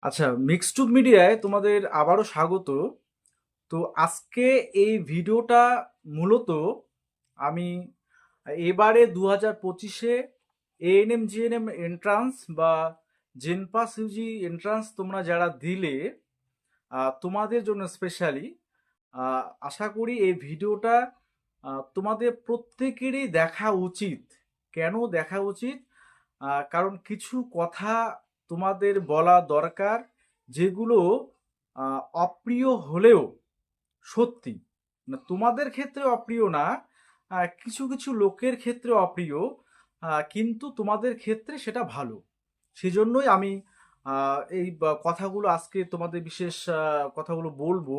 আচ্ছা, মিক্সড মিডিয়ায় তোমাদের আবারও স্বাগত। তো আজকে এই ভিডিওটা মূলত আমি এবারে 2025-এ এএনএম জিএনএম এন্ট্রান্স বা জেনপাস ইউজি এন্ট্রান্স তোমরা যারা দিলে তোমাদের জন্য স্পেশালি আশা করি এই ভিডিওটা তোমাদের প্রত্যেকেরই দেখা উচিত। কেন দেখা উচিত? কারণ কিছু কথা তোমাদের বলা দরকার, যেগুলো অপ্রিয় হলেও সত্যি। না, তোমাদের ক্ষেত্রে অপ্রিয় না, কিছু কিছু লোকের ক্ষেত্রে অপ্রিয়, কিন্তু তোমাদের ক্ষেত্রে সেটা ভালো। সেজন্যই আমি এই কথাগুলো আজকে তোমাদের বিশেষ কথাগুলো বলবো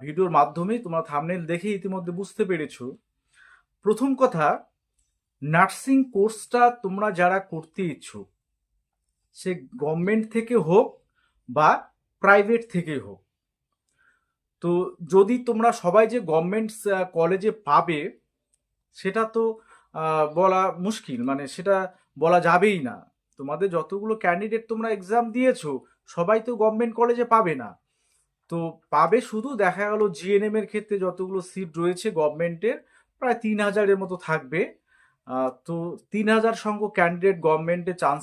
ভিডিওর মাধ্যমে। তোমরা থাম্বনেল দেখে ইতিমধ্যে বুঝতে পেরেছো। প্রথম কথা, নার্সিং কোর্সটা তোমরা যারা করতে ইচ্ছুক, সে গভর্নমেন্ট থেকে হোক বা প্রাইভেট থেকে হোক, তো যদি তোমরা সবাই যে গভর্নমেন্ট কলেজে পাবে সেটা তো বলা মুশকিল, মানে সেটা বলা যাবেই না। তোমাদের যতগুলো ক্যান্ডিডেট তোমরা এক্সাম দিয়েছো, সবাই তো গভর্নমেন্ট কলেজে পাবে না। তো পাবে শুধু দেখা গেল জিএনএম এর ক্ষেত্রে যতগুলো সিট রয়েছে গভর্নমেন্টের, প্রায় 3,000-এর মতো থাকবে। তো 3,000 সংখ্যক ক্যান্ডিডেট গভর্নমেন্টে চান্স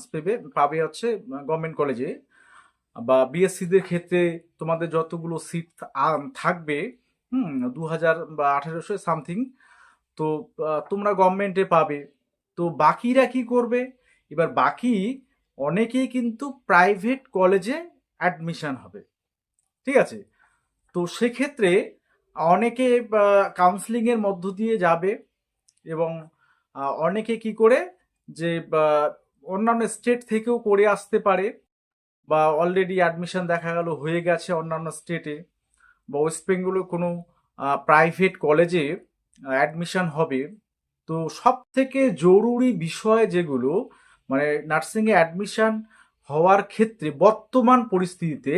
পাবে হচ্ছে গভর্নমেন্ট কলেজে। বা বিএসসিদের ক্ষেত্রে তোমাদের যতগুলো সিট থাকবে, 2,000 বা 1,800 সামথিং, তো তোমরা গভর্নমেন্টে পাবে। তো বাকিরা কি করবে? এবার বাকি অনেকেই কিন্তু প্রাইভেট কলেজে অ্যাডমিশন হবে, ঠিক আছে? তো সেক্ষেত্রে অনেকে কাউন্সিলিংয়ের মধ্য দিয়ে যাবে, এবং অনেকে কি করে যে অন্যান্য স্টেট থেকেও করে আসতে পারে, বা অলরেডি অ্যাডমিশন দেখা গেল হয়ে গেছে অন্যান্য স্টেটে, বা ওয়েস্ট বেঙ্গলে কোনো প্রাইভেট কলেজে অ্যাডমিশন হবে। তো সব থেকে জরুরি বিষয় যেগুলো, মানে নার্সিংয়ে অ্যাডমিশন হওয়ার ক্ষেত্রে বর্তমান পরিস্থিতিতে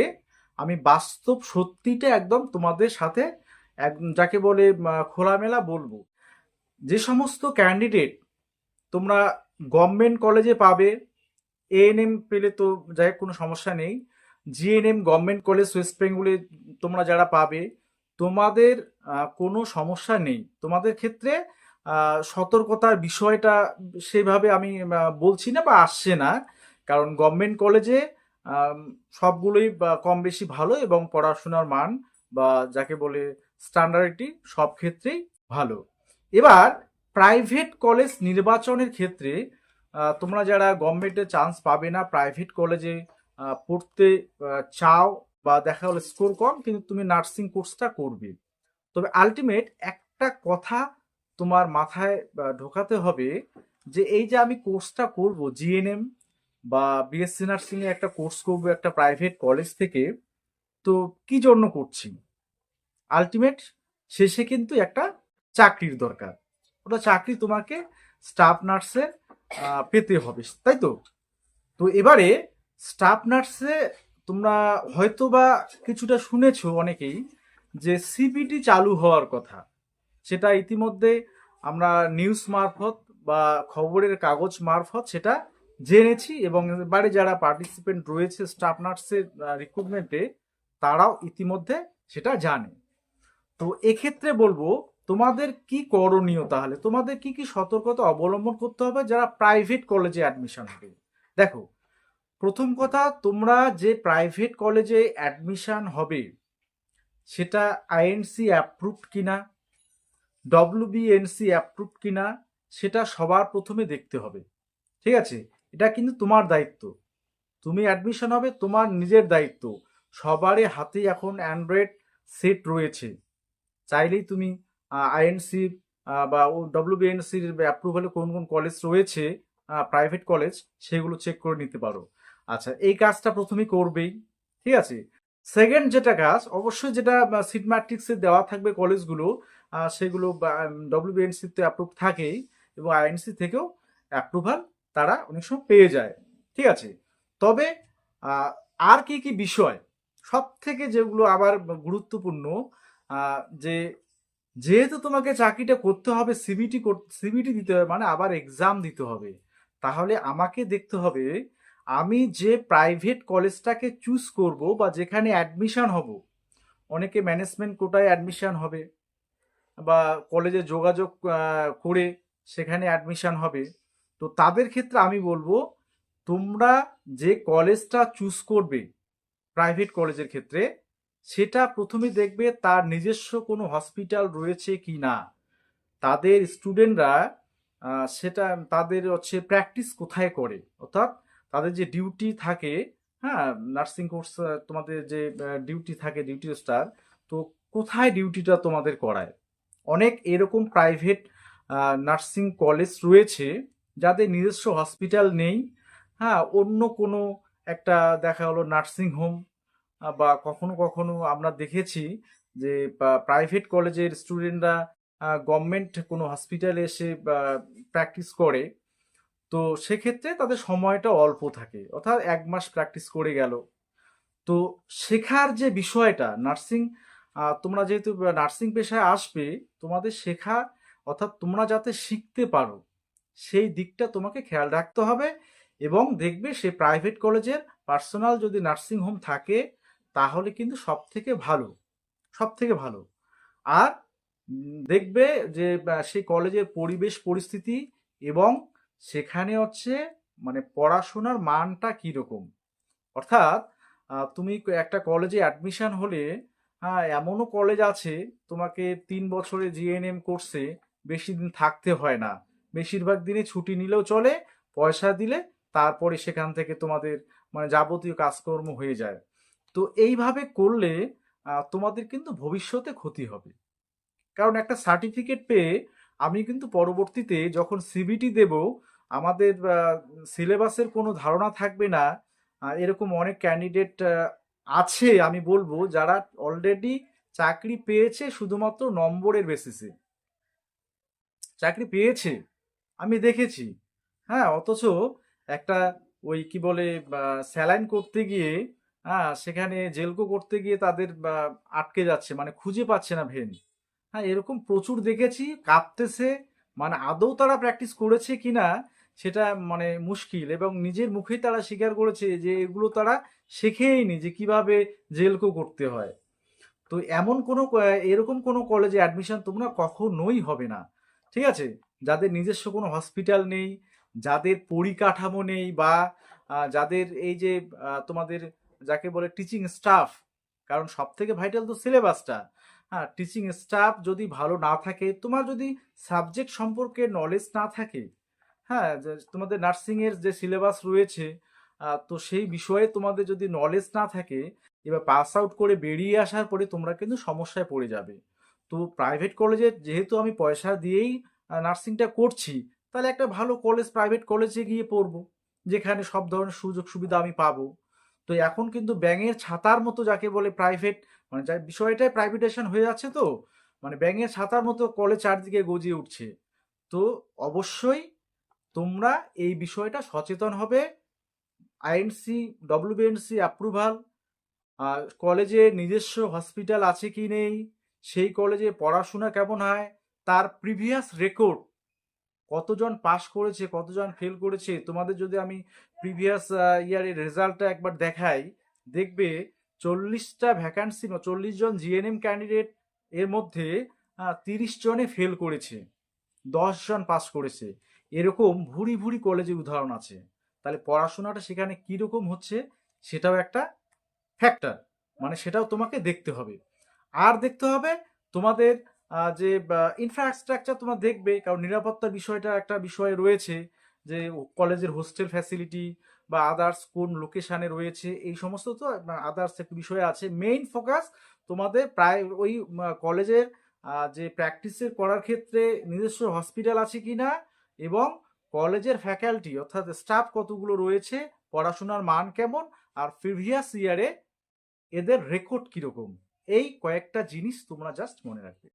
আমি বাস্তব সত্যিটা একদম তোমাদের সাথে যাকে বলে খোলামেলা বলবো। যে সমস্ত ক্যান্ডিডেট তোমরা গভর্নমেন্ট কলেজে পাবে, এএনএম পেলে তো যাই হোক কোনো সমস্যা নেই, জিএনএম গভর্নমেন্ট কলেজ ওয়েস্ট বেঙ্গলে তোমরা যারা পাবে, তোমাদের কোনো সমস্যা নেই। তোমাদের ক্ষেত্রে সতর্কতার বিষয়টা সেভাবে আমি বলছি না বা আসছে না, কারণ গভর্নমেন্ট কলেজে আম, সবগুলোই কম বেশি ভালো, এবং পড়াশোনার মান বা যাকে বলে স্ট্যান্ডার্ডিটি সব ক্ষেত্রেই ভালো। এবার প্রাইভেট কলেজ নির্বাচনের ক্ষেত্রে তোমরা যারা গভর্নমেন্টে চান্স পাবে না, প্রাইভেট কলেজে পড়তে চাও, বা দেখা গেলো স্কোর কম কিন্তু তুমি নার্সিং কোর্সটা করবে, তবে আলটিমেট একটা কথা তোমার মাথায় ঢোকাতে হবে, যে এই যে আমি কোর্সটা করব জিএনএম বা বিএসসি নার্সিং এ একটা কোর্স করব একটা প্রাইভেট কলেজ থেকে, তো কি জন্য করছি? আলটিমেট শেষে কিন্তু একটা চাকরির দরকার। ওটা চাকরি তোমাকে স্টাফ নার্সে পেতে হবে, তাই তো? তো এবারে স্টাফ নার্সে তোমরা হয়তো বা কিছুটা শুনেছো অনেকেই, যে সিবিটি চালু হওয়ার কথা। সেটা ইতিমধ্যে আমরা নিউজ মারফত বা খবরের কাগজ মারফত সেটা জেনেছি, এবং এবারে যারা পার্টিসিপেন্ট রয়েছে স্টাফ নার্সের রিক্রুটমেন্টে, তারাও ইতিমধ্যে সেটা জানে। তো এক্ষেত্রে বলবো, তোমাদের কি করণীয়? তাহলে তোমাদের কি কি সতর্কতা অবলম্বন করতে হবে যারা প্রাইভেট কলেজে অ্যাডমিশন হবে? দেখো, প্রথম কথা, তোমরা যে প্রাইভেট কলেজে অ্যাডমিশন হবে সেটা আইএনসি অ্যাপ্রুভড কিনা, ডব্লিউবিএনসি অ্যাপ্রুভড কিনা, সেটা সবার প্রথমে দেখতে হবে, ঠিক আছে? এটা কিন্তু তোমার দায়িত্ব। তুমি অ্যাডমিশন হবে, তোমার নিজের দায়িত্ব। সবারই হাতে এখন অ্যান্ড্রয়েড সেট রয়েছে, চাইলেই তুমি আইএনসি বা ডব্লিউবিএনসির অ্যাপ্রুভালে কোন কোন কলেজ রয়েছে, প্রাইভেট কলেজ, সেগুলো চেক করে নিতে পারো। আচ্ছা, এই কাজটা প্রথমেই করবেই, ঠিক আছে? সেকেন্ড যেটা কাজ, অবশ্যই যেটা সিট ম্যাট্রিক্সে দেওয়া থাকবে কলেজগুলো, সেগুলো ডব্লিউবিএনসিতে অ্যাপ্রুভ থাকেই, এবং আইএনসি থেকেও অ্যাপ্রুভাল তারা অনেক সময় পেয়ে যায়, ঠিক আছে? তবে আহ, আর কি কি বিষয় সব থেকে যেগুলো আবার গুরুত্বপূর্ণ, যে যেহেতু তোমাকে চাকরিটা করতে হবে, সিবিটি দিতে হবে, মানে আবার এক্সাম দিতে হবে, তাহলে আমাকে দেখতে হবে আমি যে প্রাইভেট কলেজটাকে চুজ করব বা যেখানে অ্যাডমিশন হব, অনেকে ম্যানেজমেন্ট কোটায় অ্যাডমিশন হবে বা কলেজে যোগাযোগ করে সেখানে অ্যাডমিশন হবে। তো তাদের ক্ষেত্রে আমি বলবো, তোমরা যে কলেজটা চুজ করবে প্রাইভেট কলেজের ক্ষেত্রে, সেটা প্রথমে দেখবে তার নিজস্ব কোনো হসপিটাল রয়েছে কি না, তাদের স্টুডেন্টরা সেটা তাদের হচ্ছে প্র্যাকটিস কোথায় করে, অর্থাৎ তাদের যে ডিউটি থাকে, হ্যাঁ, নার্সিং কোর্স তোমাদের যে ডিউটি থাকে, ডিউটি স্টার, তো কোথায় ডিউটিটা তোমাদের করায়। অনেক এরকম প্রাইভেট নার্সিং কলেজ রয়েছে যাদের নিজস্ব হসপিটাল নেই, হ্যাঁ, অন্য কোনো একটা দেখা হলো নার্সিং হোম, বা কখনো কখনো আমরা দেখেছি যে প্রাইভেট কলেজের স্টুডেন্টরা গভর্নমেন্ট কোনো হসপিটালে এসে প্র্যাকটিস করে। তো সেক্ষেত্রে তাদের সময়টা অল্প থাকে, অর্থাৎ 1 মাস প্র্যাকটিস করে গেল। তো শেখার যে বিষয়টা নার্সিং, তোমরা যেহেতু নার্সিং পেশায় আসবে, তোমাদের শেখা অর্থাৎ তোমরা যাতে শিখতে পারো সেই দিকটা তোমাকে খেয়াল রাখতে হবে। এবং দেখবে সে প্রাইভেট কলেজের পার্সোনাল যদি নার্সিং হোম থাকে তাহলে কিন্তু সব থেকে ভালো, সব থেকে ভালো। আর দেখবে যে সেই কলেজের পরিবেশ পরিস্থিতি এবং সেখানে হচ্ছে মানে পড়াশোনার মানটা কীরকম। অর্থাৎ তুমি একটা কলেজে অ্যাডমিশন হলে, হ্যাঁ, এমনও কলেজ আছে তোমাকে 3 বছরে জিএনএম কোর্সে বেশি দিন থাকতে হয় না, বেশিরভাগ দিনে ছুটি নিলেও চলে, পয়সা দিলে তারপরে সেখান থেকে তোমাদের মানে যাবতীয় কাজকর্ম হয়ে যায়। তো এইভাবে করলে তোমাদের কিন্তু ভবিষ্যতে ক্ষতি হবে। কারণ একটা সার্টিফিকেট পেয়ে আমি কিন্তু পরবর্তীতে যখন সিবিটি দেব, আমাদের সিলেবাসের কোনো ধারণা থাকবে না। এরকম অনেক ক্যান্ডিডেট আছে আমি বলবো, যারা অলরেডি চাকরি পেয়েছে শুধুমাত্র নম্বরের বেসিসে চাকরি পেয়েছে, আমি দেখেছি। হ্যাঁ, অথচ একটা ওই কি বলে স্যালাইন করতে গিয়ে, হ্যাঁ, সেখানে জেলকো করতে গিয়ে তাদের আটকে যাচ্ছে, মানে খুঁজে পাচ্ছে না ভেন। হ্যাঁ, এরকম প্রচুর দেখেছি, কাঁপতেছে, মানে আদৌ তারা প্র্যাকটিস করেছে কিনা সেটা মানে মুশকিল, এবং নিজের মুখেই তারা স্বীকার করেছে যে এগুলো তারা শেখেইনি যে কিভাবে জেলকো করতে হয়। তো এমন কোনো এরকম কোনো কলেজে অ্যাডমিশন তোমরা কখনোই হবে না, ঠিক আছে? যাদের নিজস্ব কোনো হসপিটাল নেই, যাদের পরিকাঠামো নেই, বা যাদের এই যে তোমাদের যাকে বলে টিচিং স্টাফ, কারণ সব থেকে ভাইটাল তো সিলেবাসটা। হ্যাঁ, টিচিং স্টাফ যদি ভালো না থাকে, তোমার যদি সাবজেক্ট সম্পর্কে নলেজ না থাকে, হ্যাঁ, যে তোমাদের নার্সিংয়ের যে সিলেবাস রয়েছে, তো সেই বিষয়ে তোমাদের যদি নলেজ না থাকে, এবার পাস আউট করে বেরিয়ে আসার পরে তোমরা কিন্তু সমস্যায় পড়ে যাবে। তো প্রাইভেট কলেজে যেহেতু আমি পয়সা দিয়েই নার্সিংটা করছি, তাহলে একটা ভালো কলেজ, প্রাইভেট কলেজে গিয়ে পড়বো, যেখানে সব ধরনের সুযোগ সুবিধা আমি পাবো। তো এখন কিন্তু ব্যাঙের ছাতার মতো যাকে বলে প্রাইভেট, মানে যা বিষয়টাই প্রাইভেটেশন হয়ে যাচ্ছে, তো মানে ব্যাঙের ছাতার মতো কলেজ চারদিকে গজিয়ে উঠছে। তো অবশ্যই তোমরা এই বিষয়টা সচেতন হবে। আইএনসি, ডব্লিউবিএনসি অ্যাপ্রুভাল, কলেজে নিজস্ব হসপিটাল আছে কি নেই, সেই কলেজে পড়াশোনা কেমন হয়, তার প্রিভিয়াস রেকর্ড, কতজন পাস করেছে কতজন ফেল করেছে, তোমাদের যদি আমি প্রিভিয়াস ইয়ারের রেজাল্টটা একবার দেখাই, দেখবে 40টা ভ্যাকান্সি বা 40 জন জিএনএম ক্যান্ডিডেট, এর মধ্যে 30 জনে ফেল করেছে, 10 জন পাস করেছে। এরকম ভুরি ভুরি কলেজের উদাহরণ আছে। তাহলে পড়াশোনাটা সেখানে কীরকম হচ্ছে সেটাও একটা ফ্যাক্টর, মানে সেটাও তোমাকে দেখতে হবে। আর দেখতে হবে তোমাদের যে ইনফ্রাস্ট্রাকচার তোমার দেখবে, কারণ নিরাপত্তার বিষয়টা একটা বিষয় রয়েছে, যে কলেজের হোস্টেল ফ্যাসিলিটি বা আদার্স কোন লোকেশানে রয়েছে, এই সমস্ত তো আদার্স একটা বিষয় আছে। মেইন ফোকাস তোমাদের প্রায় ওই কলেজের যে প্র্যাকটিসের করার ক্ষেত্রে নিজস্ব হসপিটাল আছে কি না, এবং কলেজের ফ্যাকাল্টি অর্থাৎ স্টাফ কতগুলো রয়েছে, পড়াশোনার মান কেমন, আর প্রিভিয়াস ইয়ারে এদের রেকর্ড কিরকম, এই কয়েকটা জিনিস তোমরা জাস্ট মনে রাখবে।